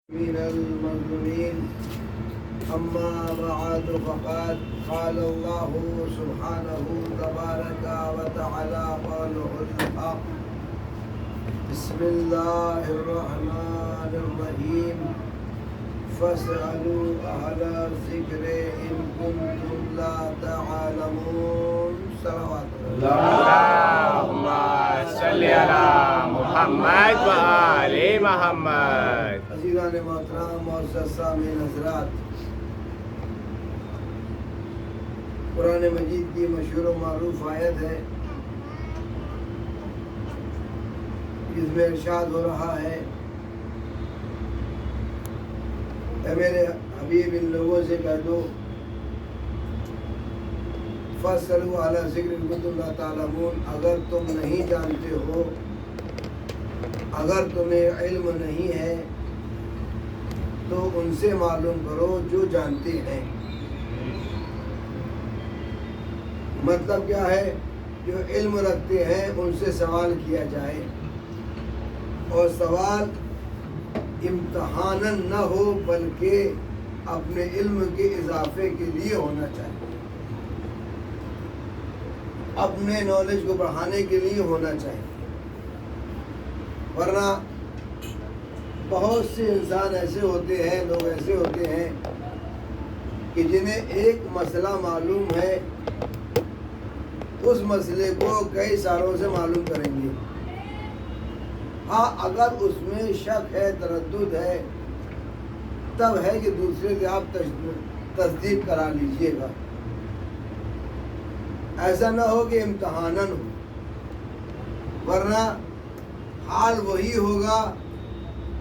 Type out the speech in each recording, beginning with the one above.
من المظلومين أما بعد فقد قال الله سبحانه تبارك وتعالى قوله الحق بسم الله الرحمن الرحيم فاسألوا أهل الذكر إن كنتم لا تعلمون صلوات اللهم صل على محمد وآل محمد. عزیزان محترم معزز سامعین حضرات، قرآن مجید کی مشہور و معروف آیت ہے جس میں ارشاد ہو رہا ہے، اے میرے حبیب ان لوگوں سے کہہ دو فَاسْأَلُوا عَلَى ذِكْرِ إِن كُنتُمْ لَا تَعْلَمُونَ، اگر تم نہیں جانتے ہو، اگر تمہیں علم نہیں ہے تو ان سے معلوم کرو جو جانتے ہیں۔ مطلب کیا ہے؟ جو علم رکھتے ہیں ان سے سوال کیا جائے، اور سوال امتحاناً نہ ہو بلکہ اپنے علم کے اضافے کے لیے ہونا چاہیے، اپنے نالج کو بڑھانے کے لیے ہونا چاہیے۔ ورنہ بہت سے انسان ایسے ہوتے ہیں، لوگ ایسے ہوتے ہیں کہ جنہیں ایک مسئلہ معلوم ہے، اس مسئلے کو کئی سالوں سے معلوم کریں گے۔ ہاں، اگر اس میں شک ہے، تردد ہے، تب ہے کہ دوسرے سے آپ تصدیق کرا لیجئے گا۔ ایسا نہ ہو کہ امتحاناً ہو، ورنہ حال وہی ہوگا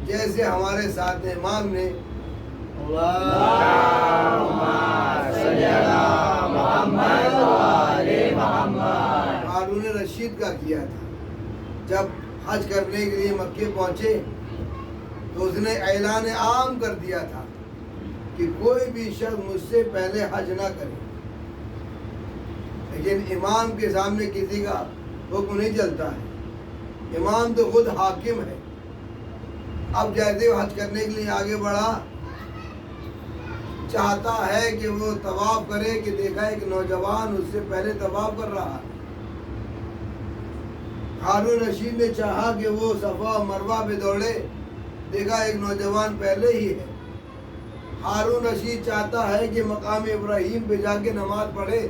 جیسے ہمارے ساتھ امام نے اللهم صل على محمد وآل محمد ہارون رشید کا کیا تھا۔ جب حج کرنے کے لیے مکے پہنچے تو اس نے اعلان عام کر دیا تھا کہ کوئی بھی شخص مجھ سے پہلے حج نہ کرے، لیکن امام کے سامنے کسی کا حکم نہیں چلتا ہے، امام تو خود حاکم ہے۔ اب جیسے وہ حج کرنے کے لیے آگے بڑھا، چاہتا ہے کہ وہ طواف کرے کہ دیکھا ایک نوجوان اس سے پہلے طواف کر رہا ہے۔ ہارون رشید نے چاہا کہ وہ صفا و مروہ پہ دوڑے، دیکھا ایک نوجوان پہلے ہی ہے۔ ہارون رشید چاہتا ہے کہ مقام ابراہیم پہ جا کے نماز پڑھے،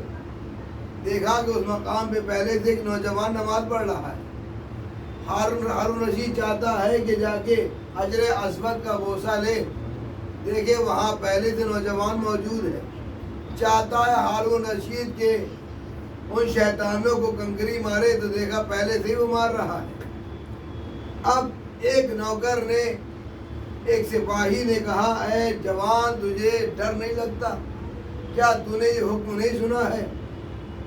دیکھا کہ اس مقام پہ پہلے سے ایک نوجوان نماز پڑھ رہا ہے۔ ہارون رشید چاہتا ہے کہ جا کے حجر اسود کا بوسہ لے، دیکھے وہاں پہلے سے نوجوان موجود ہے۔ چاہتا ہے ہارون رشید کے ان شیطانوں کو کنکری مارے، تو دیکھا پہلے سے ہی وہ مار رہا ہے۔ اب ایک نوکر نے، ایک سپاہی نے کہا، اے جوان تجھے ڈر نہیں لگتا؟ کیا تو نے یہ حکم نہیں سنا ہے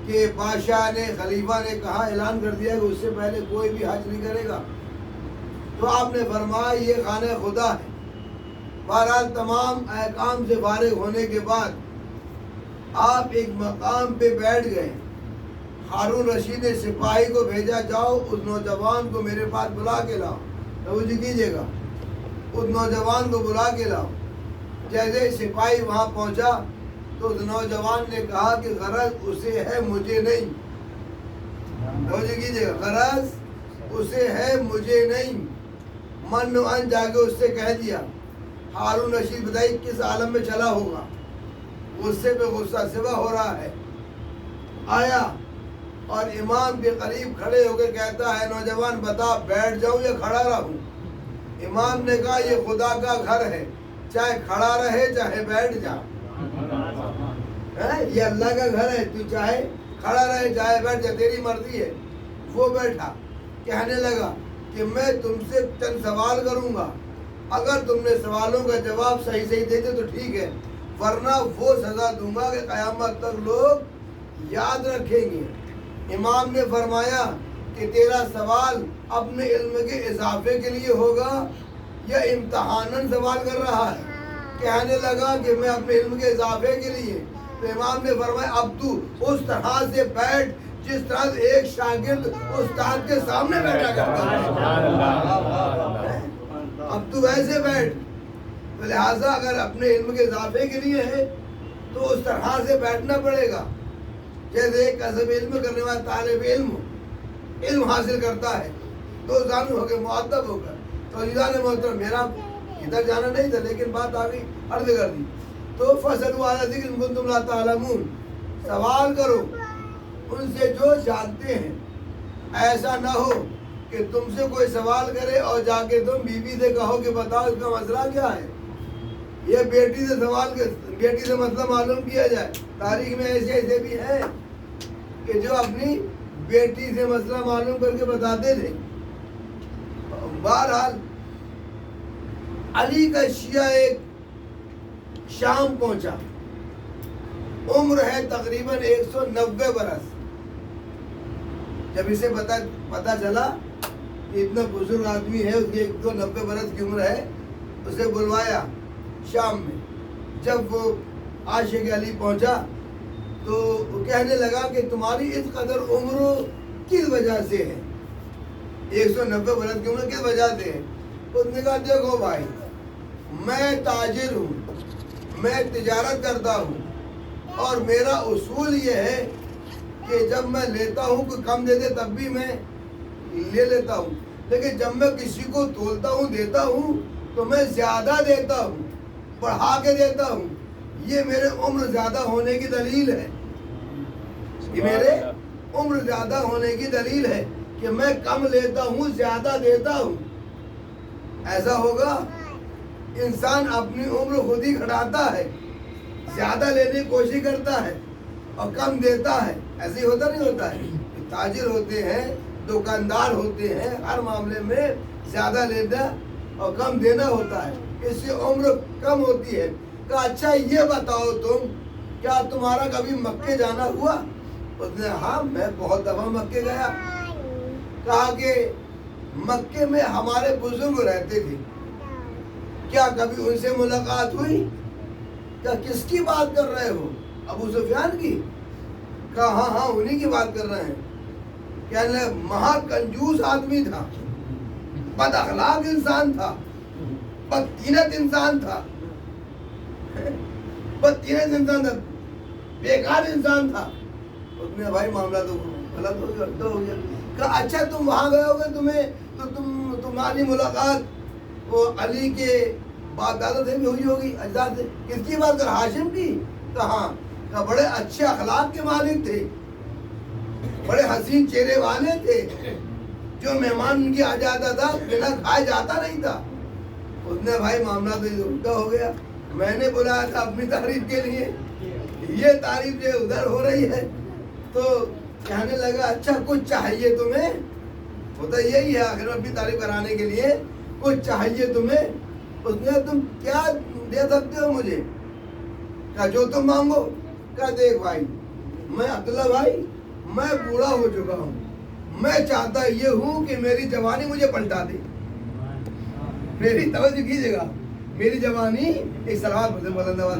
کہ بادشاہ نے، خلیفہ نے کہا، اعلان کر دیا کہ اس سے پہلے کوئی بھی حج نہیں کرے گا؟ تو آپ نے فرمایا یہ خانہ خدا ہے۔ بہرحال تمام احکام سے فارغ ہونے کے بعد آپ ایک مقام پہ بیٹھ گئے۔ ہارون رشید نے سپاہی کو بھیجا، جاؤ اس نوجوان کو میرے پاس بلا کے لاؤ۔ توجہ کیجیے گا، اس نوجوان کو بلا کے لاؤ۔ جیسے سپاہی وہاں پہنچا تو اس نوجوان نے کہا کہ غرض اسے ہے، مجھے نہیں۔ توجہ کیجیے گا، غرض اسے ہے، مجھے نہیں۔ من و ان جا کے اس سے کہہ دیا۔ ہارون رشید بتائیے کس عالم میں چلا ہوگا، غصے پہ غصہ سوا ہو رہا ہے۔ آیا اور امام کے قریب کھڑے ہو کے کہتا ہے، نوجوان بتا بیٹھ جاؤں یا کھڑا رہوں؟ امام نے کہا یہ خدا کا گھر ہے، چاہے کھڑا رہے چاہے بیٹھ جا۔ یہ اللہ کا گھر ہے، تو چاہے کھڑا رہے چاہے بیٹھ جا، تیری مرضی ہے۔ وہ بیٹھا، کہنے لگا کہ میں تم سے چند سوال کروں گا، اگر تم نے سوالوں کا جواب صحیح صحیح دے دے تو ٹھیک ہے، ورنہ وہ سزا دوں گا کہ قیامت تک لوگ یاد رکھیں گے۔ امام نے فرمایا کہ تیرا سوال اپنے علم کے اضافے کے لیے ہوگا یا امتحاناً سوال کر رہا ہے؟ کہنے لگا کہ میں اپنے علم کے اضافے کے لیے۔ تو امام نے فرمایا اب تو اس طرح سے بیٹھ جس طرح ایک شاگرد استاد کے سامنے بیٹھا کرتا ہے، اب تو ویسے بیٹھ۔ تو لہٰذا اگر اپنے علم کے اضافے کے لیے ہے تو اس طرح سے بیٹھنا پڑے گا جیسے ایک کسب علم کرنے والا طالب علم حاصل کرتا ہے تو زانو ہو کے معدب ہو کر. تو عزیزان محترم میرا ادھر جانا نہیں تھا لیکن بات آ گئی عرض کر دی. تو فَاسْأَلُوا أَهْلَ الذِّكْرِ إِن كُنتُمْ لَا تَعْلَمُونَ. سوال کرو ان سے جو جانتے ہیں. ایسا نہ ہو کہ تم سے کوئی سوال کرے اور جا کے تم بیوی سے کہو کہ بتاؤ اس کا مسئلہ کیا ہے. یہ بیٹی سے مسئلہ معلوم کیا جائے. تاریخ میں ایسے بھی ہیں کہ جو اپنی بیٹی سے مسئلہ معلوم کر کے بتاتے تھے. بہرحال علی کا شیعہ ایک شام پہنچا. عمر ہے تقریباً 190 برس. جب اسے پتا چلا کہ اتنا بزرگ آدمی ہے اس کی 190 برس کی عمر ہے اسے بلوایا شام میں. جب وہ عاشق علی پہنچا تو وہ کہنے لگا کہ تمہاری اس قدر عمر کس وجہ سے ہے, 190 برس کی عمر کس وجہ سے ہے. اس نے کہا دیکھو بھائی میں تاجر ہوں, میں تجارت کرتا ہوں اور میرا اصول یہ ہے کہ جب میں لیتا ہوں کوئی کم دے دے تب بھی میں لے لیتا ہوں, لیکن جب میں کسی کو تولتا ہوں دیتا ہوں تو میں زیادہ دیتا ہوں, بڑھا کے دیتا ہوں. یہ میرے عمر زیادہ ہونے کی دلیل ہے. یہ میرے عمر زیادہ ہونے کی دلیل ہے کہ میں کم لیتا ہوں زیادہ دیتا ہوں. ایسا ہوگا انسان اپنی عمر خود ہی گھٹاتا ہے, زیادہ لینے کی کوشش کرتا ہے اور کم دیتا ہے. ایسے ہی ہوتا نہیں ہوتا ہے. تاجر ہوتے ہیں, دکاندار ہوتے ہیں, ہر معاملے میں زیادہ لینا اور کم دینا ہوتا ہے. اس سے عمر کم ہوتی ہے. کہا اچھا یہ بتاؤ تم کیا تمہارا کبھی مکے جانا ہوا؟ اس نے ہاں میں بہت دفعہ مکے گیا. کہا کہ مکے میں ہمارے بزرگ رہتے تھے, کیا کبھی ان سے ملاقات ہوئی؟ کیا کس کی بات کر رہے ہو؟ ابو سفیان کی؟ کہا ہاں انہی کی بات کر رہے ہیں. کہنے مہا کنجوس آدمی تھا, بد اخلاق انسان تھا, بدتینت انسان تھا, بیکار انسان تھا. اس نے بھائی معاملہ تو غلط ہو گیا. کہا اچھا تم وہاں گئے ہوگے تمہاری ملاقات وہ علی کے باپ دادا سے بھی ہوئی ہوگی, اجداد سے. کس کی بات کر, ہاشم کی؟ کہا ہاں. بڑے اچھے اخلاق کے مالک تھے, بڑے حسین چہرے والے تھے, جو مہمان ان کی آ جاتا تھا بنا کھائے جاتا نہیں تھا. اس نے بھائی معاملہ تو الٹا ہو گیا. میں نے بلایا تھا اپنی تعریف کے لیے, یہ تعریف جو ادھر ہو رہی ہے. تو کہنے لگا اچھا کچھ چاہیے تمہیں؟ ہوتا یہی ہے آخر میں اپنی تعریف کرانے کے لیے, کچھ چاہیے تمہیں؟ اس نے تم کیا دے سکتے ہو مجھے؟ کہا جو تم مانگو. کہا دیکھ بھائی میں عبداللہ بھائی میں بوڑھا ہو چکا ہوں, میں چاہتا یہ ہوں کہ میری جوانی مجھے پلٹا دے. میری توجہ کیجیے گا, میری جوانی ایک صلوات بلند آواز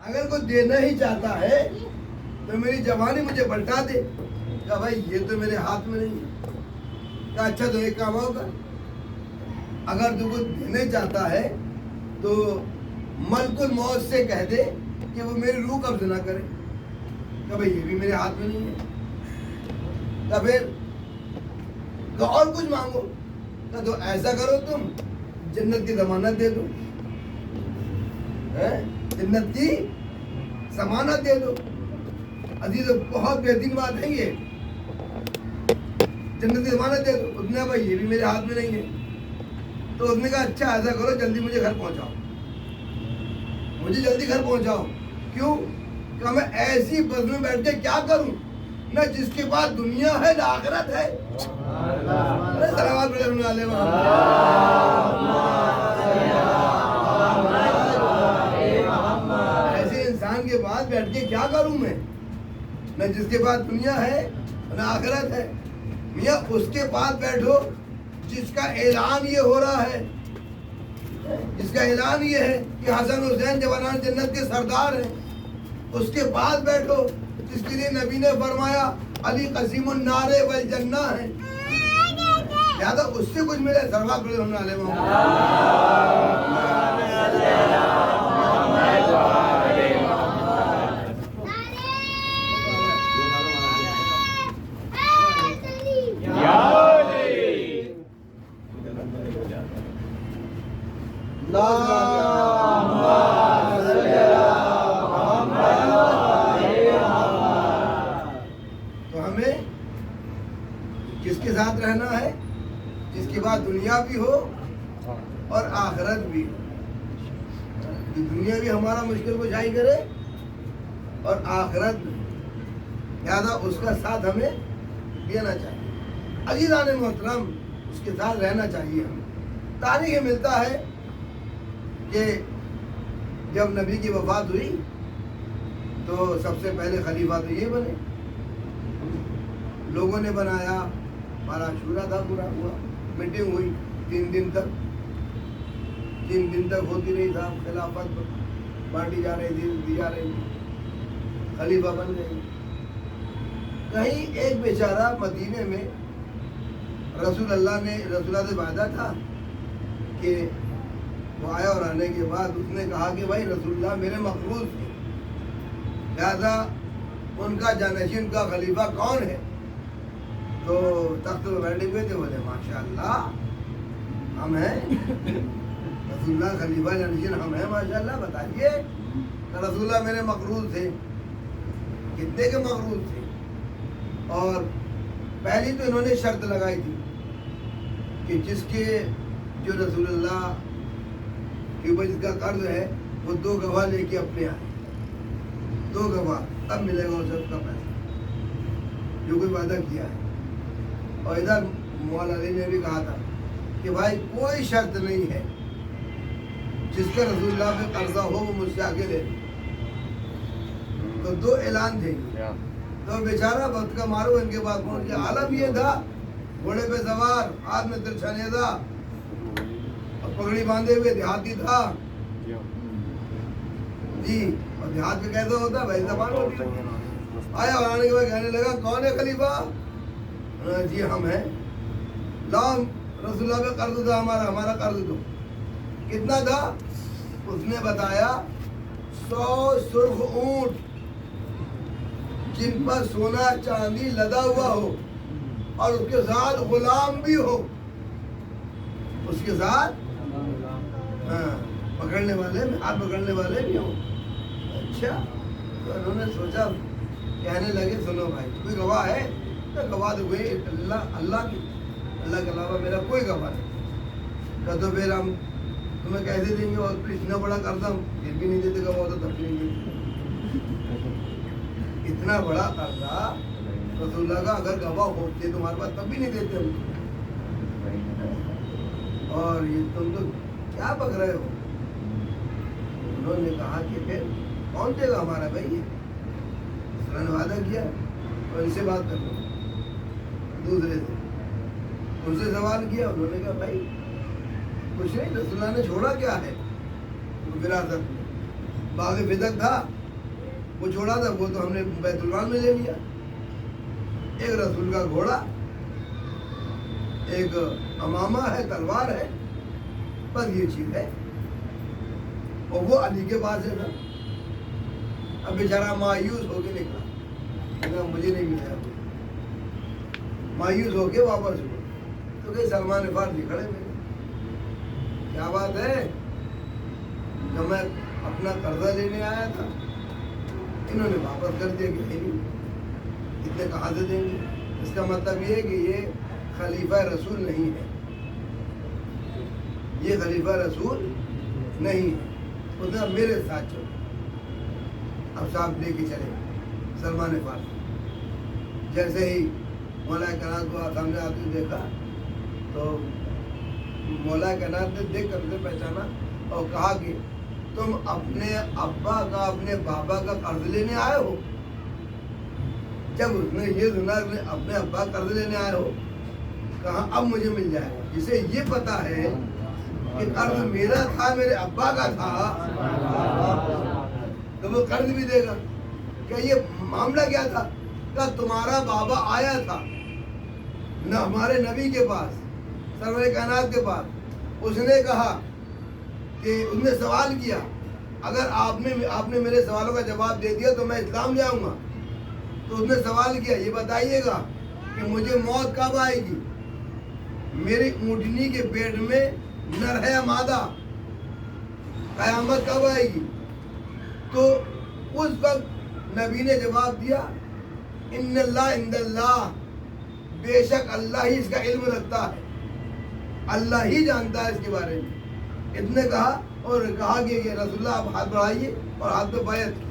اگر کوئی دینا ہی چاہتا ہے تو میری جوانی مجھے پلٹا دے. کہا بھائی یہ تو میرے ہاتھ میں نہیں ہے. کہا اچھا تو ایک کام ہوگا, اگر تو کچھ دینے چاہتا ہے تو ملک الموت سے کہہ دے کہ وہ میری روح قبض نہ کرے. کہا بھائی یہ بھی میرے ہاتھ میں نہیں ہے. کہا پھر کہا اور کچھ مانگو. کہا تو ایسا کرو تم جنت کی ضمانت دے دو, جنت کی ضمانت دے دو. عزیز بہت بہترین بات ہے یہ, جنت کی ضمانت دے دو. اس نے بھائی یہ بھی میرے ہاتھ میں نہیں ہے. تو اس نے کہا اچھا ایسا کرو جلدی مجھے گھر پہنچاؤ, مجھے جلدی گھر پہنچاؤ. کیوں؟ کہ میں ایسی بس میں بیٹھ کے کیا کروں, نہ جس کے بعد دنیا ہے نہ آخرت ہے. ایسے انسان کے بعد بیٹھ کے کیا کروں میں, نہ جس کے بعد دنیا ہے نہ آخرت ہے. میاں اس کے پاس بیٹھو جس کا اعلان یہ ہو رہا ہے جس کا اعلان یہ ہے کہ حسن حسین جوانان جنت کے سردار ہیں، اس کے پاس بیٹھو جس کے لیے نبی نے فرمایا علی قسیم النار والجنہ ہے، لہٰذا اس سے کچھ ملے سروا کھڑے ہونے والے تو ہمیں کس کے ساتھ رہنا ہے؟ جس کے بعد دنیا بھی ہو اور آخرت بھی ہو، کہ دنیا بھی ہمارا مشکل کشائی کرے اور آخرت بھی، لہٰذا اس کا ساتھ ہمیں دینا چاہیے۔ عزیزان محترم، اس کے ساتھ رہنا چاہیے ہمیں۔ تاریخ ملتا ہے کہ جب نبی کی وفات ہوئی تو سب سے پہلے خلیفہ تو یہ بنے، لوگوں نے بنایا، ہمارا شورا تھا، پورا ہوا، میٹنگ ہوئی 3 دن تک ہوتی رہی، صاحب خلافت بانٹی جا رہی تھی، دی جا رہی تھی، خلیفہ بن گئی۔ کہیں ایک بیچارہ مدینے میں رسول اللہ سے وعدہ تھا کہ وہ آیا، اور آنے کے بعد اس نے کہا کہ بھائی رسول اللہ میرے مقروض تھے، لہذا ان کا جانشین کا خلیفہ کون ہے؟ تو تخت پہ بیٹھے ہوئے تھے، بولے ماشاء اللہ ہم ہیں، رسول اللہ خلیفہ جانشین ہم ہیں، ماشاء اللہ بتائیے۔ تو رسول اللہ میرے مقروض تھے، کتنے کے مقروض تھے؟ اور پہلی تو انہوں نے شرط لگائی تھی کہ جس کے جو رسول اللہ کے اوپر جس کا قرض ہے وہ 2 گواہ لے کے اپنے آئے، 2 گواہ، تب ملے گا اسے اس کا پیسہ جو کوئی وعدہ کیا ہے۔ اور ادھر مولا علی نے بھی کہا تھا کہ بھائی کوئی شرط نہیں ہے، جس کا رسول اللہ پہ قرضہ ہو وہ مجھ سے آگے لے۔ تو 2 اعلان تھے، تو بیچارہ وقت کا مارو ان کے پاس پہنچ گیا۔ عالم یہ تھا، گھوڑے پہ سوار، ہاتھ میں ترچھا نیزہ اور پگڑی باندھے ہوئے، دیہاتی تھا جی، اور دیہات میں کیسا ہوتا ہے بھائی، زبان ہوتی ہے۔ آیا اور آنے کے بعد کہنے لگا کون ہے خلیفہ؟ جی ہم ہیں۔ لاؤ رسول اللہ پہ قرض تھا ہمارا قرض دو۔ کتنا تھا؟ اس نے بتایا 100 سرخ اونٹ جن پر سونا چاندی لدا ہوا ہو اور اس کے ساتھ غلام بھی ہو، اس کے ساتھ پکڑنے والے، ہاتھ پکڑنے والے بھی ہوں۔ اچھا، تو انہوں نے سوچا، کہنے لگے سنو بھائی کوئی گواہ ہے؟ تو گواہ تو کوئی اللہ کے علاوہ میرا کوئی گواہ نہیں۔ کہ تو پھر ہم تمہیں کیسے دیں گے؟ اور پھر اتنا بڑا قرضہ پھر بھی نہیں دیتے، گواہ ہوتا تب بھی نہیں دیتے۔ اتنا بڑا قرضہ رسول اللہ کا اگر گواہ ہوتے تمہارے پاس تب بھی نہیں دیتے ہم، اور یہ تم تو کیا پک رہے ہو؟ انہوں نے کہا کہ پھر کون دے گا ہمارا بھائی؟ یہ نے وعدہ کیا اور ان سے بات کر لو۔ دوسرے سے ان سے سوال کیا، انہوں نے کہا بھائی کچھ نہیں، رسول اللہ نے چھوڑا کیا ہے؟ وراثت میں باغ فدق تھا، وہ چھوڑا تھا، وہ تو ہم نے بیت المال میں لے لیا۔ ایک رسول کا گھوڑا، ایک امامہ ہے، تلوار ہے، بس یہ چیز ہے، اور وہ علی کے پاس ہے نا۔ اب بیچارہ مایوس ہو کے نکلا، مجھے نہیں ملا، مایوس ہو کے واپس ہوا۔ تو کہ سلمان فارسی کھڑے میرے، کیا بات ہے؟ جب میں اپنا قرضہ لینے آیا تھا انہوں نے واپس کر دیا کہ نہیں، اتنے کہاں سے دیں گے؟ اس کا مطلب یہ ہے کہ یہ خلیفہ رسول نہیں ہے، یہ خلیفہ رسول نہیں ہے۔ اس نے میرے ساتھ چلو، اب صاحب لے کے چلے سلمان فارسی۔ جیسے ہی مولا کائنات کو سامنے آتے دیکھا تو مولا کائنات نے دیکھ کر اسے پہچانا اور کہا کہ تم اپنے ابا کا، اپنے بابا کا قرض لینے آئے ہو؟ جب اس نے یہ سنا اپنے ابا قرض لینے آئے ہو، کہا اب مجھے مل جائے گا۔ جسے یہ پتا ہے کہ قرض میرا تھا، میرے ابا کا تھا، تو وہ قرض بھی دے گا؟ کہ یہ معاملہ کیا تھا؟ کہ تمہارا بابا آیا تھا نہ ہمارے نبی کے پاس، سرور کائنات کے پاس، اس نے کہا کہ اس نے سوال کیا، اگر آپ نے میرے سوالوں کا جواب دے دیا تو میں اسلام لے آؤں گا۔ تو اس نے سوال کیا، یہ بتائیے گا کہ مجھے موت کب آئے گی، میری اونٹنی کے پیٹ میں نر ہے مادہ، قیامت کب آئے گی؟ تو اس وقت نبی نے جواب دیا، ان اللہ عند اللہ، بے شک اللہ ہی اس کا علم رکھتا ہے، اللہ ہی جانتا ہے اس کے بارے میں۔ اس نے کہا اور کہا کہ رسول اللہ آپ ہاتھ بڑھائیے، اور ہاتھ پہ بیعت کی،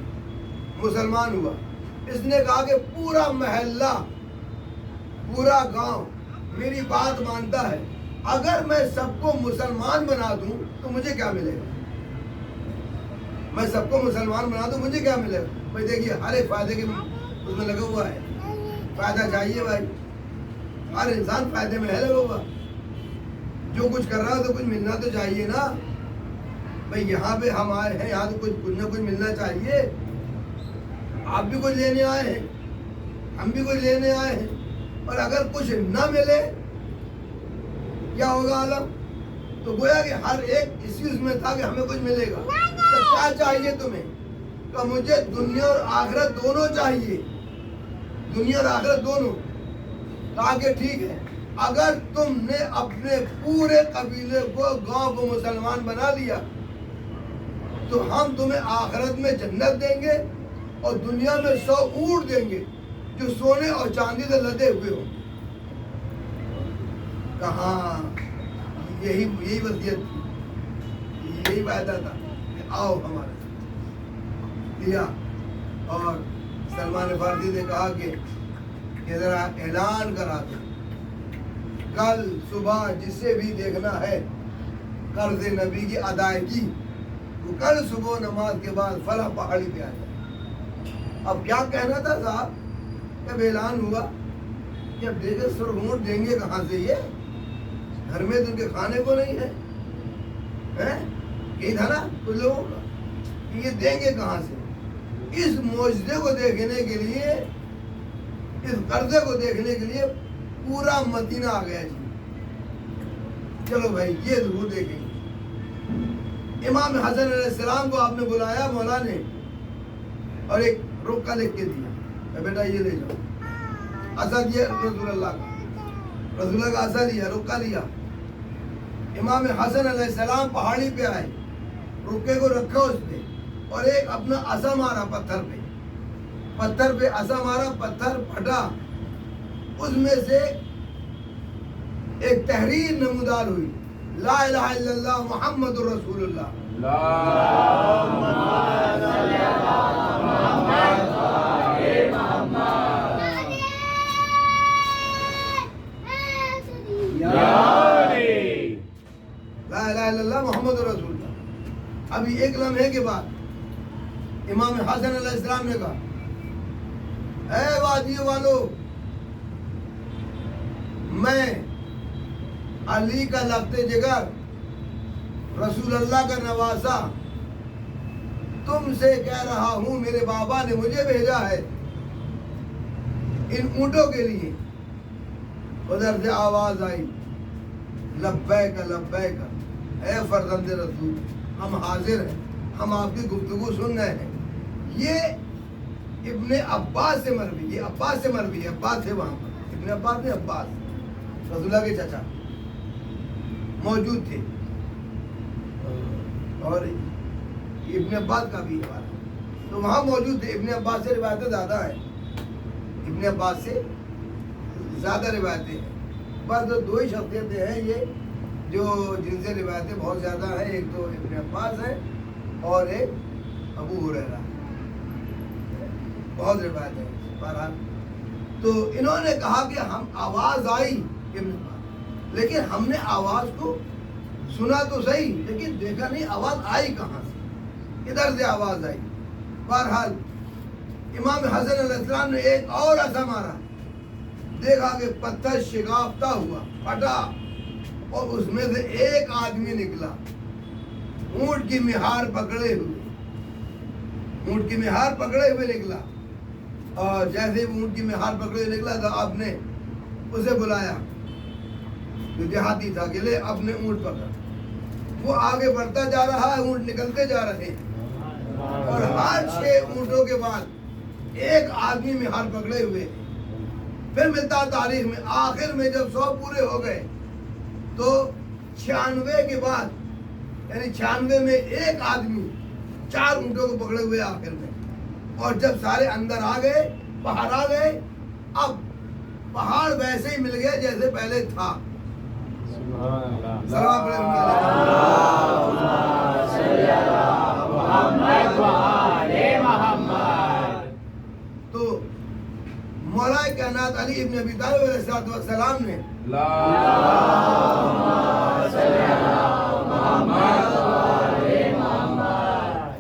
مسلمان ہوا۔ اس نے کہا کہ پورا محلہ، پورا گاؤں میری بات مانتا ہے، اگر میں سب کو مسلمان بنا دوں تو مجھے کیا ملے گا؟ میں سب کو مسلمان بنا دوں مجھے کیا ملے گا؟ بھائی دیکھیے ہر ایک فائدے کے اس میں لگا ہوا ہے، فائدہ چاہیے بھائی، ہر انسان فائدے میں ہے لگا ہوا، جو کچھ کر رہا ہے تو کچھ ملنا تو چاہیے نا بھائی۔ یہاں پہ ہم آئے ہیں، یہاں تو کچھ نہ کچھ ملنا چاہیے۔ آپ بھی کچھ لینے آئے ہیں، ہم بھی کچھ لینے آئے ہیں، اور اگر کچھ نہ ملے کیا ہوگا عالم؟ تو گویا کہ ہر ایک اسی اس میں تھا کہ ہمیں کچھ ملے گا۔ تو کیا چاہیے تمہیں؟ کہ مجھے دنیا اور آخرت دونوں چاہیے، دنیا اور آخرت دونوں۔ کہا کہ ٹھیک ہے، اگر تم نے اپنے پورے قبیلے کو، گاؤں کو مسلمان بنا لیا تو ہم تمہیں آخرت میں جنت دیں گے اور دنیا میں 100 اونٹ دیں گے جو سونے اور چاندی سے لدے ہوئے ہوں۔ کہاں یہی وصیت تھی، یہی وعدہ تھا کہ آؤ ہمارے ساتھ، دیا۔ اور سلمان فارسی نے کہا کہ ذرا اعلان کرا دو، کل صبح جسے بھی دیکھنا ہے قرض نبی کی ادائیگی، وہ کل صبح نماز کے بعد فلاں پہاڑی پہ آ جائے۔ اب کیا کہنا تھا صاحب؟ جب اعلان ہوا، جب دیکھے سر اونٹ دیں گے کہاں سے، یہ گھر میں تو ان کے کھانے کو نہیں ہے، یہی تھا نا کچھ لوگوں کا، یہ دیں گے کہاں سے؟ اس معجزے کو دیکھنے کے لیے، اس قرضے کو دیکھنے کے لیے پورا مدینہ آ گیا جی، چلو بھائی یہ ضرور دیکھیں گے۔ امام حسن علیہ السلام کو آپ نے بلایا مولا نے، اور ایک رکا لکھ کے دیا کہ بیٹا یہ لے جاؤ، عصا دیا رسول اللہ کا، رسول اللہ کا عصا لیا، رکا لیا۔ امام حسن علیہ السلام پہاڑی پہ آئے، رکے کو رکھا اس پہ، اور ایک اپنا عصا مارا پتھر پہ عصا مارا، پتھر پھٹا، اس میں سے ایک تحریر نمودار ہوئی، لا الہ الا اللہ محمد رسول اللہ۔ لا الہ الا اللہ محمد رسول اللہ۔ ابھی ایک لمحے کے بعد امام حسن علیہ السلام نے کہا، اے وادی والو، میں علی کا لخت جگر، رسول اللہ کا نواسا تم سے کہہ رہا ہوں، میرے بابا نے مجھے بھیجا ہے ان اونٹوں کے لیے۔ ادھر سے آواز آئی، لبیک لبیک، اے فرزند رسول، ہم حاضر ہیں، ہم آپ کی گفتگو سن رہے ہیں۔ یہ ابن عباس سے مروی، یہ عباس سے مروی ہے، عباس ہے وہاں پر، ابن عباس نے، عباس رسول اللہ کے چچا موجود تھے، اور ابن عباس کا بھی حوالہ تو وہاں موجود تھے۔ ابن عباس سے روایتیں زیادہ ہیں، ابن عباس سے زیادہ روایتیں ہیں، بس دو ہی شخصیتیں ہیں یہ جو جن سے روایتیں بہت زیادہ ہیں، ایک تو ابن عباس ہے اور ایک ابو ہریرہ، بہت روایتیں ہیں بہرحال۔ تو انہوں نے کہا کہ ہم آواز آئی ابن عباس، لیکن ہم نے آواز کو سنا تو صحیح لیکن دیکھا نہیں آواز آئی کہاں سے، ادھر سے آواز آئی۔ بہرحال امام حسن علیہ السلام نے ایک اور عصا مارا، دیکھا کہ پتھر شگافتہ ہوا، پھٹا، اور اس میں سے ایک آدمی نکلا اونٹ کی مہار پکڑے ہوئے، اونٹ کی مہار پکڑے ہوئے نکلا، اور جیسے ہی اونٹ کی مہار پکڑے ہوئے نکلا تو آپ نے اسے بلایا، جو دیہاتی تھا کہ لے اپنے اونٹ پکڑ۔ وہ آگے بڑھتا جا رہا ہے، اونٹ نکلتے جا رہے ہیں، اور ہر 6 اونٹوں کے بعد ایک آدمی مہار پکڑے ہوئے ہیں۔ پھر ملتا تاریخ میں آخر میں جب 100 پورے ہو گئے تو 96 کے بعد، یعنی 96 میں ایک آدمی 4 اونٹوں کو پکڑے ہوئے آخر میں، اور جب سارے اندر آ گئے، باہر آ گئے، اب پہاڑ ویسے ہی مل گیا جیسے پہلے تھا۔ سلام تو مولا کائنات علی ابن ابی طالب علیہ السلام نے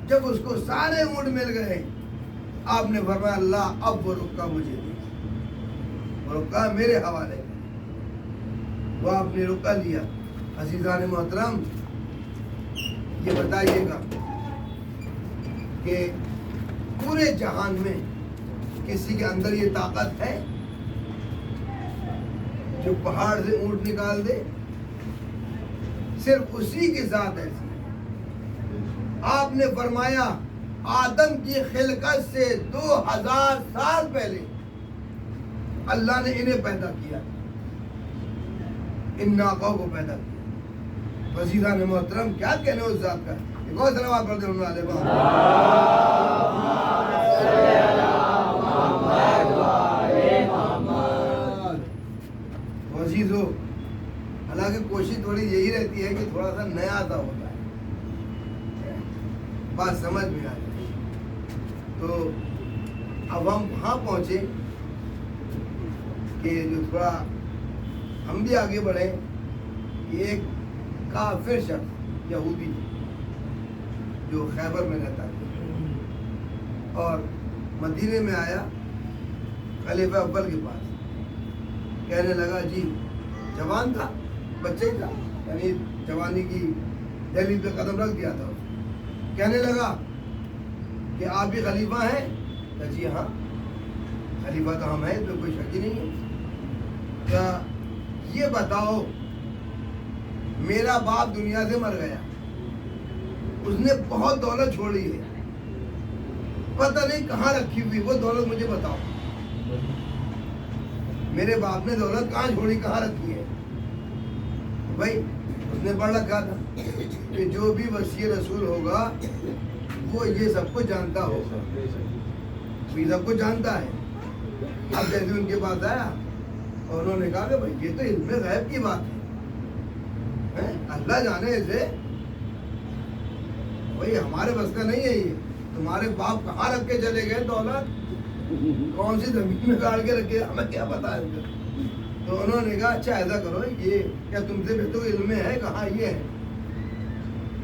جب اس کو سارے اونٹ مل گئے، آپ نے فرمایا اللہ اب وہ رکا مجھے دے، وہ رکا میرے حوالے، وہ آپ نے رکا لیا۔ عزیزان محترم، یہ بتائیے گا کہ پورے جہان میں کسی کے اندر یہ طاقت ہے جو پہاڑ سے اونٹ نکال دے؟ صرف اسی کی ذات ایسی ہے۔ آپ نے فرمایا آدم کی خلقت سے 2000 سال پہلے اللہ نے انہیں پیدا کیا، ان ناقوں کو پیدا کیا۔ عزیزان محترم، کیا کہنے اس ذات کا؟ ایک اور سلوات پڑھتے ہیں والے عزیزو، حالانکہ کوشش تھوڑی یہی رہتی ہے کہ تھوڑا سا نیا سا ہوتا ہے، بات سمجھ میں آ جائے۔ تو اب ہم وہاں پہنچے کہ جو تھوڑا ہم بھی آگے بڑھے۔ ایک کافر شخص یہودی جو خیبر میں رہتا تھا اور مدینے میں آیا خلیفہ اول کے پاس، کہنے لگا جی، جوان تھا، بچہ ہی تھا، یعنی جوانی کی دہلیز پہ قدم رکھ دیا تھا، کہنے لگا کہ آپ بھی خلیفہ ہیں؟ کہ جی ہاں، خلیفہ تو ہم ہیں، تو کوئی شک ہی نہیں ہے۔ کیا یہ بتاؤ، میرا باپ دنیا سے مر گیا، اس نے بہت دولت چھوڑی ہے، پتہ نہیں کہاں رکھی ہوئی، وہ دولت مجھے بتاؤ، میرے باپ نے دولت کہاں چھوڑی، کہاں رکھی ہے؟ بھائی اس نے پڑھ رکھا تھا کہ جو بھی وصی رسول ہوگا وہ یہ سب کچھ جانتا ہوگا، یہ سب کچھ جانتا ہے۔ اب جیسے ان کے پاس آیا اور انہوں نے کہا کہ بھائی یہ تو علم غیب کی بات ہے، اللہ جانے اسے، بھائی ہمارے بس کا نہیں ہے یہ، تمہارے باپ کہاں رکھ کے چلے گئے دولت، کون سی زمین میں گاڑ کے رکھے، ہمیں کیا پتا ہے۔ تو انہوں نے کہا اچھا ایسا کرو، یہ کیا تم سے بہتر علم میں ہے، کہاں یہ ہے،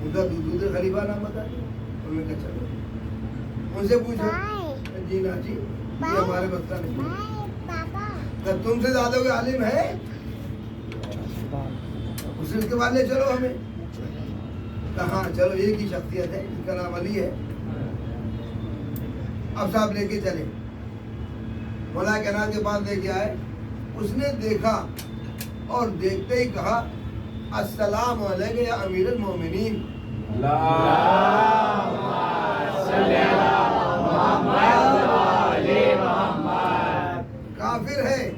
ان کا دوسرے خلیفہ نام بتا دیا۔ انہوں نے کہا چلو ان سے پوچھو، جی نا جی یہ ہمارے بس کا نہیں ہے، تم سے زیادہ کوئی عالم ہے، اس کے بعد لے چلو ہمیں۔ کہاں چلو، ایک ہی شخصیت ہے جس کا نام علی ہے۔ اب صاحب لے کے چلے، مولا کائنات کے پاس لے کے آئے، اس نے دیکھا اور دیکھتے ہی کہا السلام علیکم یا امیر المومنین، کافر ہے،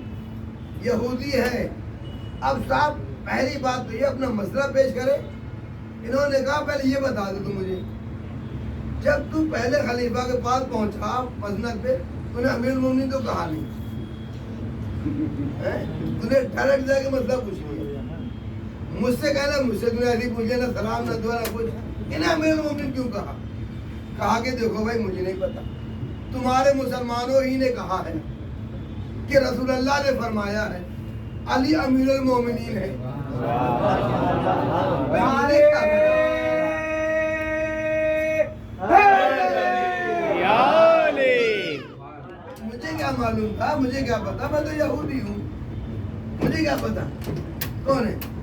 یہودی ہے۔ اب صاحب پہلی بات تو یہ اپنا مسئلہ پیش کرے۔ انہوں نے کہا پہلے یہ بتا دو تم مجھے، جب تم پہلے خلیفہ کے پاس پہنچا مسند پہ، تمہیں امیر المومنین تو کہا نہیں، تمہیں ڈائریکٹ جا کے مسئلہ پوچھ لیا، مجھ سے کہنا، مجھ سے تمہیں ایسی پوچھے نہ سلام نہ دعا نہ کچھ، انہیں امیر المومنین کیوں کہا؟ کہا کہ دیکھو بھائی مجھے نہیں پتا، تمہارے مسلمانوں ہی نے کہا ہے کہ رسول اللہ نے فرمایا ہے علی امیر المومنین ہے۔ مجھے کیا معلوم تھا، مجھے کیا پتا، میں تو یہودی ہوں، مجھے کیا پتا کون ہے؟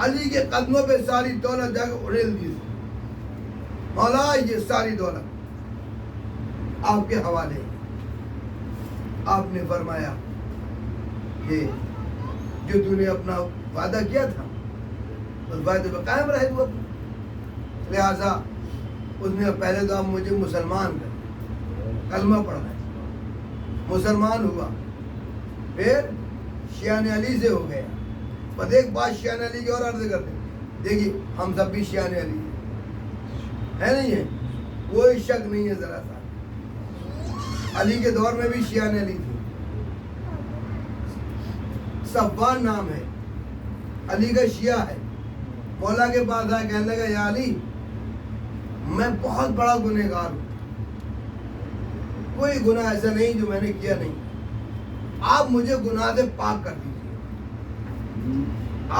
علی کے قدموں پہ ساری دولت جا کے اڑیل دی. مولا یہ ساری دولت آپ کے حوالے ہے. آپ نے فرمایا کہ جو تو نے اپنا وعدہ کیا تھا اس وعدے پہ قائم رہے تو. لہذا اس نے پہلے تو آپ مجھے مسلمان کر، کلمہ پڑھنا ہے، مسلمان ہوا، پھر شیعان علی سے ہو گیا. بس ایک بات شیعان علی کی اور عرض کرتے ہیں، دیکھیے ہم سب بھی شیعان علی ہے نہیں ہے، کوئی شک نہیں ہے ذرا سا. علی کے دور میں بھی شیعان علی تھی. صفوان نام ہے، علی کا شیعہ ہے. مولا کے پاس آیا، کہنے لگا یا علی میں بہت بڑا گنہگار ہوں، کوئی گناہ ایسا نہیں جو میں نے کیا نہیں، آپ مجھے گناہ سے پاک کر دیجیے،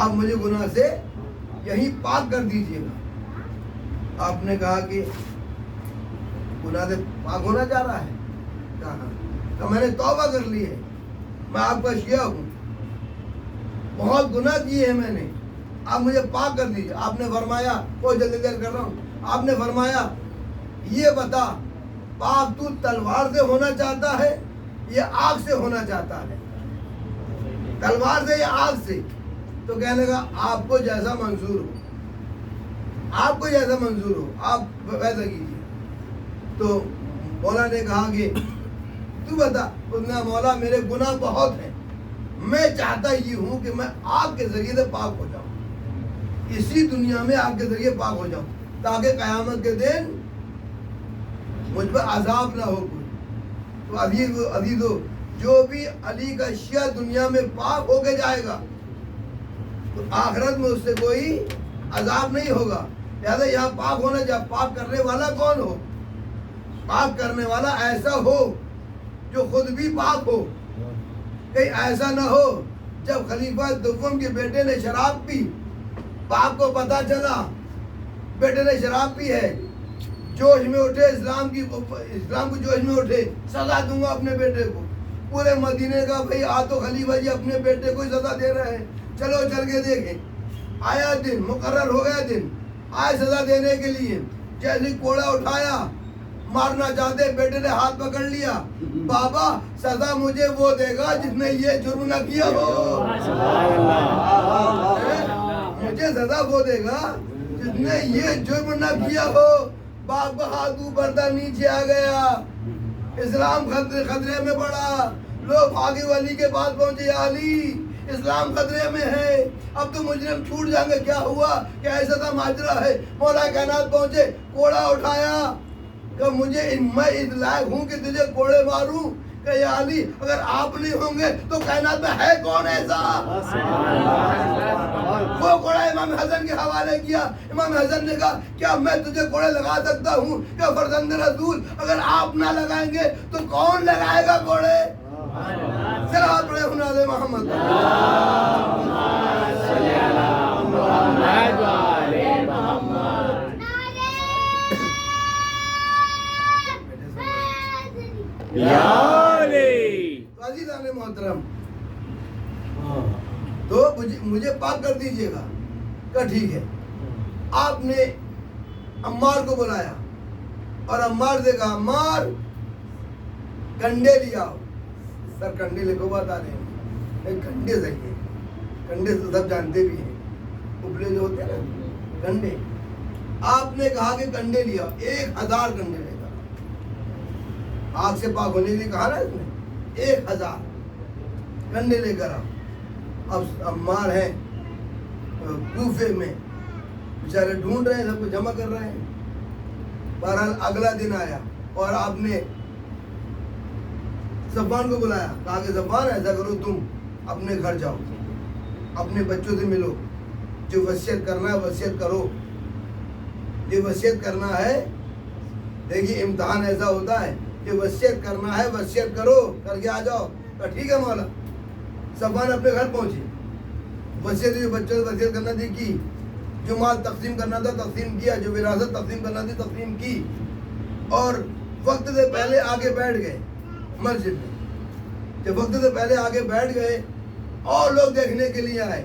آپ مجھے گناہ سے یہیں پاک کر دیجیے گا. آپ نے کہا کہ گناہ سے پاک ہونا چاہ رہا ہے؟ کہا کہ میں نے توبہ کر لی ہے، میں آپ کا شیعہ ہوں، بہت گناہ کیے ہیں میں نے، آپ مجھے پاک کر دیجیے. آپ نے فرمایا، کوئی جلدی دیر کر رہا ہوں، آپ نے فرمایا یہ بتا پاک تو تلوار سے ہونا چاہتا ہے یا آگ سے ہونا چاہتا ہے؟ تلوار سے یا آگ سے؟ تو کہنے لگا آپ کو جیسا منظور ہو، آپ کو جیسا منظور ہو آپ ویسا کیجیے. تو مولا نے کہا کہ تو بتا. اس نے مولا میرے گناہ بہت ہیں، میں چاہتا یہ ہوں کہ میں آگ کے ذریعے سے پاک ہو جاؤں، اسی دنیا میں آگ کے ذریعے پاک ہو جاؤں، تاکہ قیامت کے دن مجھ پر عذاب نہ ہو کوئی. تو عزیزو جو بھی علی کا شیعہ دنیا میں پاک ہو کے جائے گا تو آخرت میں اس سے کوئی عذاب نہیں ہوگا. لہذا یہاں پاک ہونا چاہیے. پاک کرنے والا کون ہو؟ پاک کرنے والا ایسا ہو جو خود بھی پاک ہو. کہیں ایسا نہ ہو جب خلیفہ دوم کے بیٹے نے شراب پی، باپ کو پتا چلا بیٹے نے شراب پی ہے، جوش میں اٹھے، اسلام کو جوش میں اٹھے، سزا دوں گا اپنے بیٹے کو. پورے مدینے کا بھائی آ تو خلیفہ جی اپنے بیٹے کو سزا دے رہے ہیں، چلو چل کے دیکھیں. آیا دن، مقرر ہو گیا دن، آئے سزا دینے کے لیے. جیسے کوڑا اٹھایا مارنا چاہتے، بیٹے نے ہاتھ پکڑ لیا. بابا سزا مجھے وہ دے گا جس نے یہ جرم نہ کیا ہو، مجھے سزا وہ دے گا جس نے یہ جرم نہ کیا ہو. باپ کا ہاتھ اوپر تھا، نیچے آ گیا، اسلام خطرے میں پڑا. لوگ آگے والی کے پاس پہنچے، یا علی اسلام خطرے میں ہے، اب تو مجرم چھوٹ جائیں گے. کیا ہوا کہ ایسا تھا ماجرا ہے. مولا کائنات پہنچے، کوڑا اٹھایا کہ مجھے میں اس لائق ہوں کہ تجھے کوڑے ماروں. کہ یا علی اگر آپ نہیں ہوں گے تو کائنات میں ہے کون ایسا؟ وہ کوڑا امام حسن کے حوالے کیا. امام حسن نے کہا کیا میں تجھے کوڑے لگا سکتا ہوں کہ فرزند رسول اگر آپ نہ لگائیں گے تو کون لگائے گا کوڑے؟ ذرا پڑھے حناد محمد. عزیزان محترم، تو مجھے پاک کر دیجئے گا. کہا ٹھیک ہے. آپ نے عمار کو بلایا اور عمار سے کہا عمار کنڈے لیا. سر کنڈے لے کو بتا رہے ہیں، کنڈے صحیح ہے، کنڈے تو سب جانتے بھی ہیں، ابلے جو ہوتے ہیں نا کنڈے. آپ نے کہا کہ کنڈے لیا، 1000 کنڈے لے کر آگ سے پاک ہونے کے لیے کہا نا اس نے، 1000 کنڈے لے کر آؤ. اب عمار ہیں کوفے میں، بیچارے ڈھونڈ رہے ہیں، سب کو جمع کر رہے ہیں. بہرحال اگلا دن آیا اور آپ نے صفوان کو بلایا. کہا کہ صفوان ایسا کرو تم اپنے گھر جاؤ، اپنے بچوں سے ملو، جو وصیت کرنا ہے وصیت کرو. یہ وصیت کرنا ہے، دیکھیے امتحان ایسا ہوتا ہے کہ وصیت کرنا ہے وصیت کرو، کر کے آ جاؤ. کہا ٹھیک ہے مولا. صفوان اپنے گھر پہنچے، وصیت جو بچوں سے وصیت کرنا تھی کی، جو مال تقسیم کرنا تھا تقسیم کیا، جو وراثت تقسیم کرنا تھی تقسیم کی، اور وقت سے پہلے آگے بیٹھ گئے مسجد میں. جب وقت سے پہلے آگے بیٹھ گئے اور لوگ دیکھنے کے لیے آئے.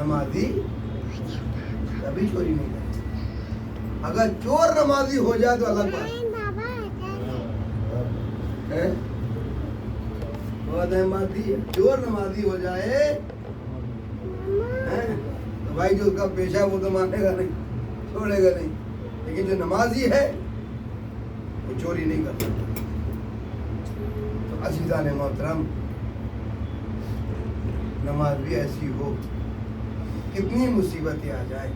نمازی کبھی چوری نہیں کرتا. اگر چور نمازی ہو جائے تو الگ بات ہے. بہت احمد دی. چور نمازی ہو جائے تو بھائی جو اس کا پیشہ ہے وہ تو مانے گا نہیں, چھوڑے گا نہیں. لیکن جو نمازی ہے وہ چوری نہیں کرتا. تو عزیزان محترم, نماز بھی ایسی ہو, کتنی مصیبتیں آ جائیں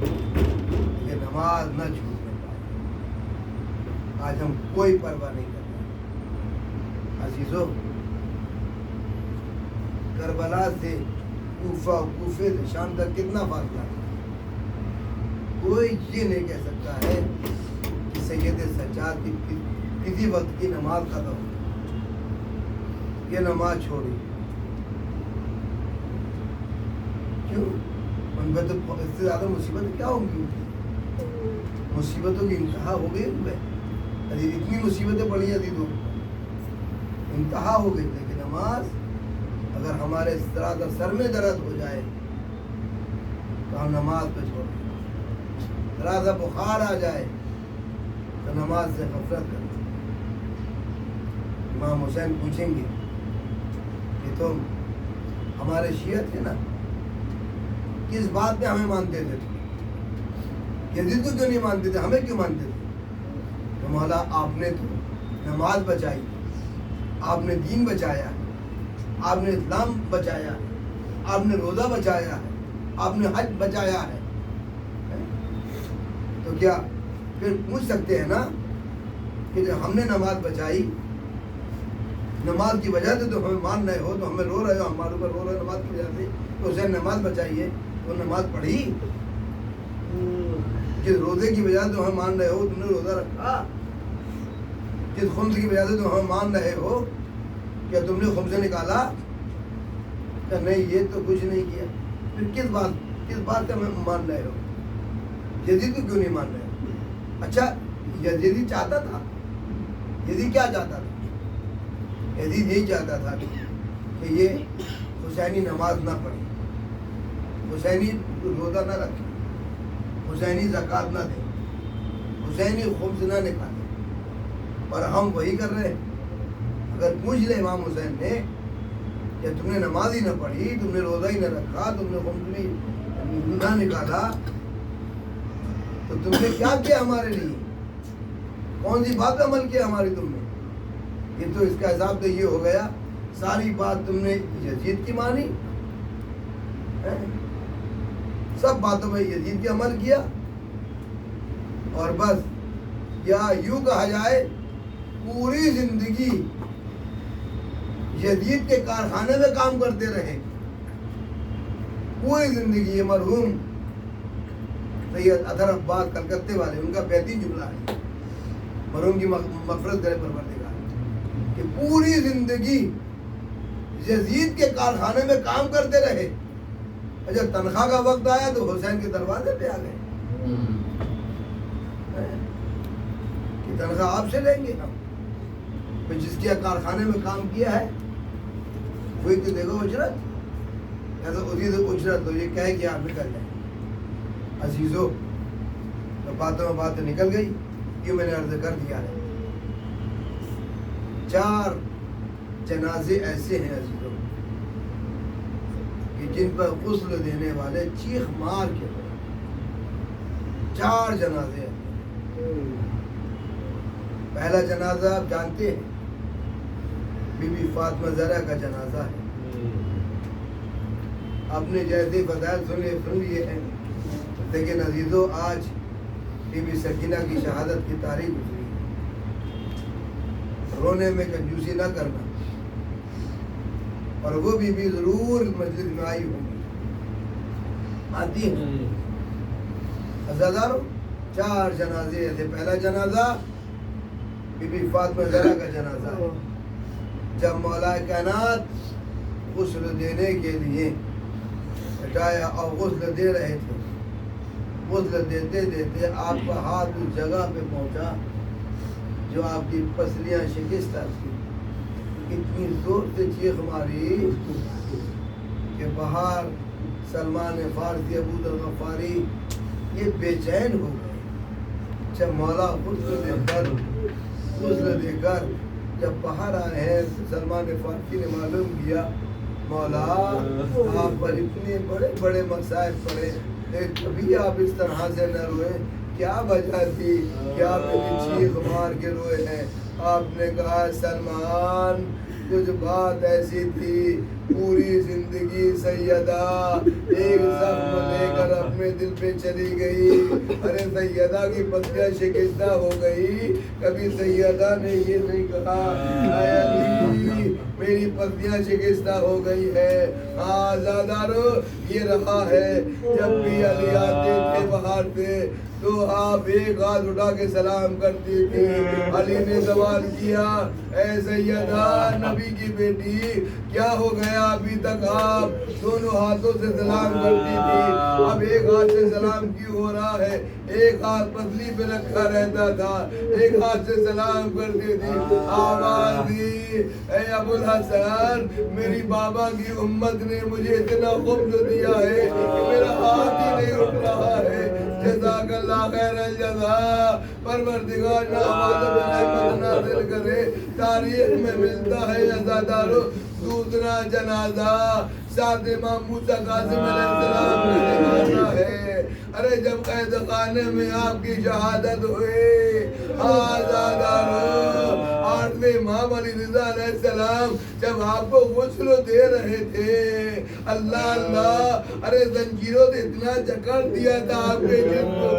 یہ نماز نہ چھوٹنے پائے. آج ہم کوئی پرواہ نہیں کرتے. عزیزو, کربلا سے کوفہ, کوفے سے شام تک کتنا فاصلہ ہے. کوئی یہ نہیں کہہ سکتا ہے کہ سید سجاد کی کسی وقت کی نماز ختم ہو, یہ نماز چھوڑی. کیوں؟ ان پہ تو اس سے زیادہ مصیبت کیا ہوں گی. مصیبتوں کی انتہا ہو گئی ان پہ. اتنی مصیبتیں پڑی جاتی تو انتہا ہو گئی. لیکن نماز اگر ہمارے اس طرح کا سر میں درد ہو جائے تو ہم نماز پہ چھوڑ دیں. ذرا سا بخار آ جائے تو نماز سے غفلت کریں. امام حسین پوچھیں گے کہ تم ہمارے شیعہ تھے نا, کس بات پہ ہمیں مانتے تھے؟ یزید کو کیوں نہیں مانتے تھے, ہمیں کیوں مانتے تھے؟ تو مولا آپ نے تو نماز بچائی, آپ نے دین بچایا, آپ نے اسلام بچایا, آپ نے روزہ بچایا ہے, آپ نے حج بچایا ہے. تو کیا پھر پوچھ سکتے ہیں نا کہ جب ہم نے نماز بچائی, نماز کی وجہ سے تو ہمیں مان رہے ہو, تو ہمیں رو رہے ہو, ہمارے اوپر رو رہے ہو نماز کی وجہ سے, تو اسے نماز بچائیے. تو نماز پڑھی. جس روزے کی وجہ سے تو ہمیں مان رہے ہو, تم نے روزہ رکھا. جس خمس کی وجہ سے تو ہمیں مان رہے ہو, کیا تم نے خمس نکالا؟ کہ نہیں, یہ تو کچھ نہیں کیا. پھر کس بات سے ہمیں مان رہے ہو؟ یزید کو کیوں نہیں مان رہے؟ اچھا, یزید چاہتا تھا, یزید کیا چاہتا تھا؟ یزید یہی چاہتا تھا کہ یہ حسینی نماز نہ پڑھے, حسینی روزہ نہ رکھے, حسینی زکوٰۃ نہ دے, حسینی خبز نہ نکالے. اور ہم وہی کر رہے ہیں. اگر پوچھ لے امام حسین نے کہ تم نے نماز ہی نہ پڑھی, تم نے روزہ ہی نہ رکھا, تم نے خبز نہ نکالا, تو تم نے کیا کیا ہمارے لیے؟ کون سی بات پہ عمل کیا ہماری تم نے؟ یہ تو اس کا حساب تو یہ ہو گیا, ساری بات تم نے یزید کی مانی, سب باتوں میں یزید کی عمل کیا, اور بس. یا یوں کہا جائے پوری زندگی یزید کے کارخانے میں کام کرتے رہے. پوری زندگی. یہ مرحوم سید اطہر عباس کلکتے والے, ان کا بیتی جملہ ہے, مرحوم کی مغفرت کرے پروردگار, کہ پوری زندگی یزید کے کارخانے میں کام کرتے رہے, اور جب تنخواہ کا وقت آیا تو حسین کے دروازے پہ آ گئے کہ تنخواہ آپ سے لیں گے ہم. جس کے کارخانے میں کام کیا ہے وہی تو دیکھو اجرت, ایسا اسی سے اجرت. تو یہ کہہ کہ آپ نکل جائیں. عزیزو, تو باتوں میں بات نکل گئی, یہ میں نے عرض کر دیا ہے. 4 جنازے ایسے ہیں عزیزو کہ جن پر غسل دینے والے چیخ مار کے 4 جنازے ہیں. پہلا جنازہ آپ جانتے ہیں, بی بی فاطمہ زہرا کا جنازہ ہے. آپ نے جیسے فضائل سن لیے ہیں, لیکن عزیزو آج بی بی سکینہ کی شہادت کی تاریخ گزری. رونے میں کنجوسی نہ کرنا, اور وہ بی بی ضرور مجلس میں آئی ہوگی, آتی ہیں. عزیزارو, 4 جنازے ایسے. پہلا جنازہ بی بی فاطمہ زہرا کا جنازہ ہے. جب مولا کائنات غسل دینے کے لیے ہٹایا اور غسل دے رہے تھے, غسل دیتے دیتے آپ کا ہاتھ اس جگہ پہ پہنچا جو آپ کی پسلیاں شکستہ تھی. اتنی زور سے چیخ ماری کہ باہر سلمان فارسی ابو ذر غفاری یہ بے چین ہو گئے جب مولا غسل دے کر جب باہر آئے ہیں. سلمان فارسی نے معلوم کیا مولا آپ پر اتنے بڑے بڑے مسائل پڑے کبھی آپ اس طرح سے نہ روئے, کیا وجہ تھی کہ آپ نے چیخ مار کے روئے ہیں؟ آپ نے کہا سلمان کچھ بات ایسی تھی, پوری زندگی سیدہ ایک زخم لے کر اپنے دل پہ چلی گئی. ارے سیدہ کی پتیاں شکستہ ہو گئی, کبھی سیدہ نے یہ نہیں کہا اے علی میری پتیاں شکستہ ہو گئی ہے. ہاں زادارو یہ رہا ہے جب بھی علی آتے تھے باہر سے تو آپ ایک ہاتھ اٹھا کے سلام کرتی تھی. علی نے سوال کیا اے سیدہ نبی کی بیٹی کیا ہو گیا ابھی تک آپ دونوں ہاتھوں سے سلام کرتی تھی, اب ایک ہاتھ سے سلام کیوں ہو رہا ہے؟ ایک ہاتھ پتلی پہ رکھا رہتا تھا, ایک ہاتھ سے سلام کرتی تھی. آواز دی اے ابو الحسن میری بابا کی امت نے مجھے اتنا خبز دیا ہے کہ میرا ہاتھ ہی نہیں اٹھ رہا ہے. جزاک اللہ خیر الجزا. پروردگار نعمت رحمت نازل کرے. تاریخ میں ملتا ہے عزادارو دوسرا جنازہ ساتھ امام موسیٰ قاسم علیہ السلام کا جنازہ ہے. ارے جب قید خانے میں آپ کی شہادت ہوئی عزادارو 8ویں امام علی رضا علیہ السلام جب آپ کو غسل دے رہے تھے اللہ اللہ ارے زنجیروں نے اتنا جکڑ دیا تھا آپ کے جسم کو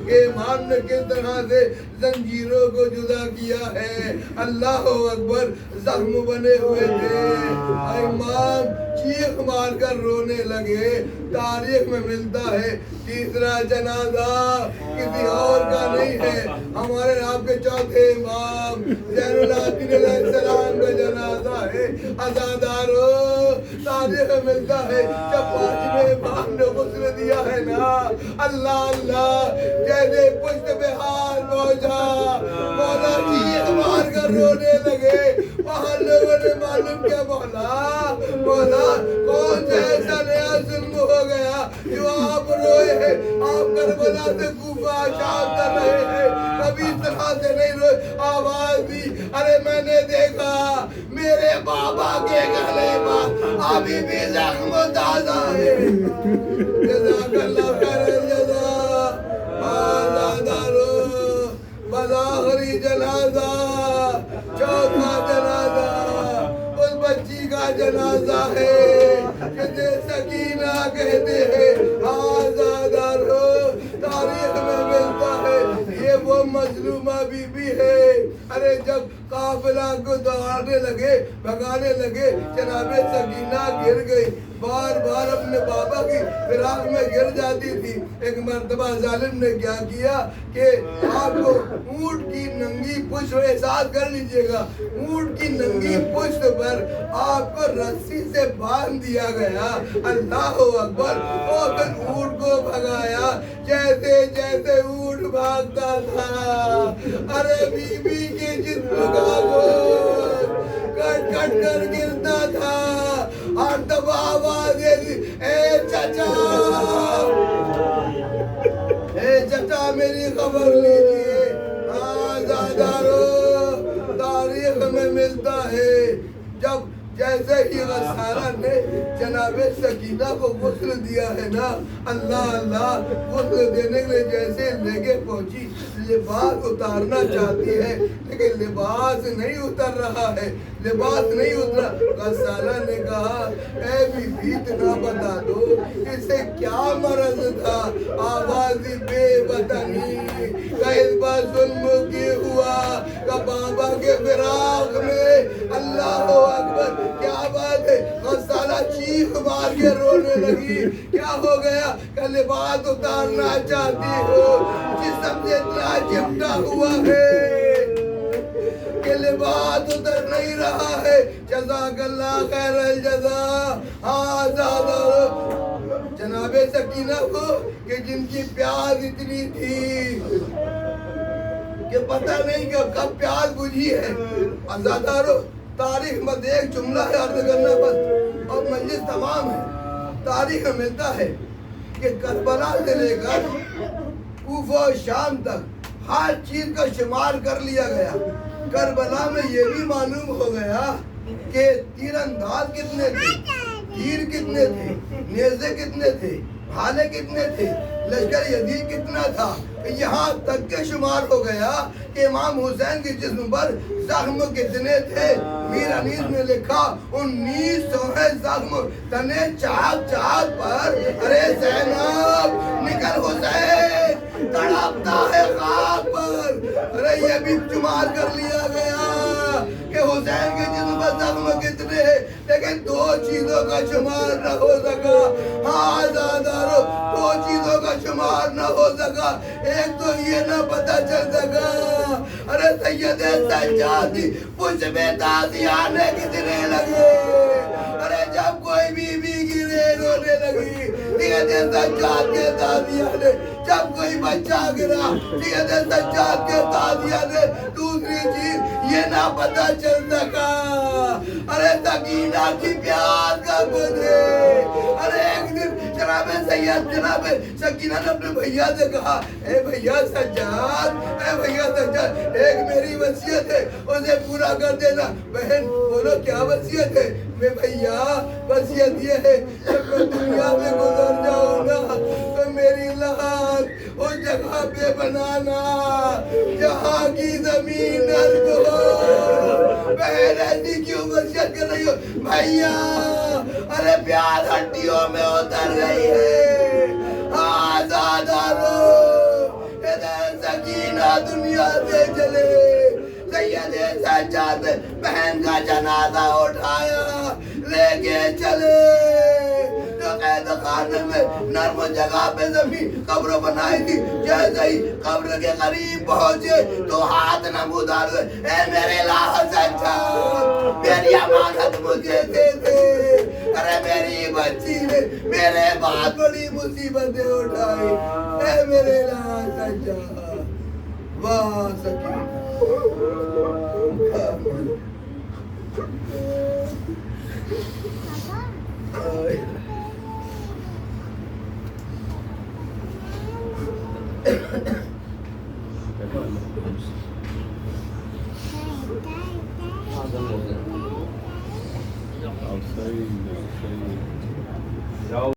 کہ امام نے کس طرح سے زنجیروں کو جدا کیا ہے. اللہ اکبر زخم بنے ہوئے تھے, امام چیخ مار کر رونے لگے. تاریخ میں ملتا ہے تیسرا جنازہ کسی اور کا نہیں ہے, ہمارے آپ کے چوتھے امام زین العابدین علیہ السلام کا جنازہ ہے. عزادارو تاریخ میں ملتا ہے جب 5ویں امام نے غسل دیا ہے نا اللہ اللہ جیسے پشت پہ ہاتھ پہنچا مولا چیخ مار کر رونے لگے. وہاں لوگوں نے معلوم کیا مولا مولا کون سا ایسا نیا ظلم ہو گیا جو آپ روئے ہیں, آپ کربلا سے کوفہ شام کر رہے ہیں, کبھی اس طرح سے نہیں روئے. آواز دی ارے میں نے دیکھا میرے بابا کے گلے پر ابھی بھی زخم تازہ ہے. جزاک اللہ خیر الجزا. عزادارو بآخری جنازہ چوتھا جنازہ اس بچی کا جنازہ ہے جسے سکینہ کہتے ہیں. عزادارو تاریخ میں ملتا ہے یہ وہ مظلومہ بی بی ہے. ارے جب قافلہ کو دوڑانے لگے بھگانے لگے جناب سکینہ گر گئی, بار بار اپنے بابا کی فراق میں گر جاتی تھی. ایک مرتبہ ظالم نے کیا کیا کہ آپ کو اونٹ کی ننگی پشت احساس کر لیجئے گا, اونٹ کی ننگی پشت پر آپ کو رسی سے باندھ دیا گیا. اللہ اکبر. اور پھر اونٹ کو بھگایا جیسے جیسے اونٹ بھاگتا تھا ارے بی بی کے جسم کا گوشت کٹ کٹ کر گرتا تھا. اور تب آواز اے چچا اے چچا میری خبر لیجیے. عزادارو تاریخ میں ملتا ہے جب جیسے ہی غسالہ نے جناب سکینہ کو غسل دیا ہے نا اللہ اللہ غسل دینے کے لیے جیسے لے کے پہنچی لباس اتارنا چاہتی ہے لیکن لباس نہیں اتر رہا ہے, لباس نہیں اترا. غسالہ نے کہا اے بی بی اتنا بتا دو اسے کیا مرض تھا. آواز بے وطنی کا اس بار ظلم کی ہوا کہ بابا کے فراق میں اللہ اکبر. کیا بات ہے. غسالہ چیخ مار کے رونے لگی. کیا ہو گیا کہ لباس اتارنا چاہتی ہو, جسم سے اتنا چمٹا ہوا ہے کہ لباس اتر نہیں رہا ہے. جزاک اللہ خیر الجزا. جناب سکینہ کو کہ جن کی پیاس اتنی تھی کہ پتہ نہیں کہ کب پیاس بجھی ہے. عزادارو تاریخ میں ایک جملہ ہے عرض کرنا بس اور مجلس تمام ہے. تاریخ میں ملتا ہے کہ کربلا سے لے کر کوفہ و شام تک ہر چیز کا شمار کر لیا گیا. کربلا میں یہ بھی معلوم ہو گیا کہ تیر انداز کتنے تھے, تیر کتنے تھے, نیزے کتنے تھے, بھالے کتنے تھے, لشکر یزید کتنا تھا. یہاں تک کے شمار ہو گیا کہ امام حسین کے جسم پر زخم کتنے تھے. میر انیس نے لکھا 1900 زخم تنے چاک چاک پر. ارے زینب نکل حسین تڑپتا ہے خاک پر. ارے یہ بھی شمار کر لیا گیا کہ حسین کے جسم پر زخم کتنے ہیں, لیکن دو چیزوں کا شمار نہ ہو سکا. ہاں آزادارو, دو چیزوں کا شمار نہ ہو سکا. ایک تو یہ نہ پتہ چل سکا ارے سید سجاد پوچھ میں تازیانے کتنے لگے. ارے جب کوئی بی بی گرے رونے لگی سید سجاد کے تازیانے, جب کوئی بچہ گرا سید سجاد کے تازیانے. دوسری چیز یہ نہ پتہ چل سکا ارے سکینہ کی پیار کا بدھے. ارے ایک دن جناب سید جناب سکینہ نے اپنے بھیا سے کہا اے بھیا سجاد, اے بھیا سجاد ایک میری وصیت ہے اسے پورا کر دینا. بہن بولو کیا وصیت ہے؟ میں بھیا وصیت یہ ہے کہ میں دنیا میں گزر جاؤں گا تو میری لاش اس جگہ پہ بنانا جہاں کی زمین نرم ہو. بہن ایسی کیوں وصیت کر رہی ہو بھیا؟ ارے پیار ہڈیوں میں اتر گئی ہے. آزادارو ادھر سکینہ دنیا سے چلے. سید سجاد بہن کا جنازہ اٹھایا لے کے چلے. جو قید خانے میں نرم جگہ پہ زمین قبر بنائی تھی, جیسے ہی قبر کے قریب پہنچے تو ہاتھ نمودار ہوئے اے میرے لاح سجاد میری امانت مجھے دے دے. ارے میری بچی نے میرے بہت بڑی مصیبتیں اٹھائی. اے میرے لاح سجاد واہ سکینہ. I'll say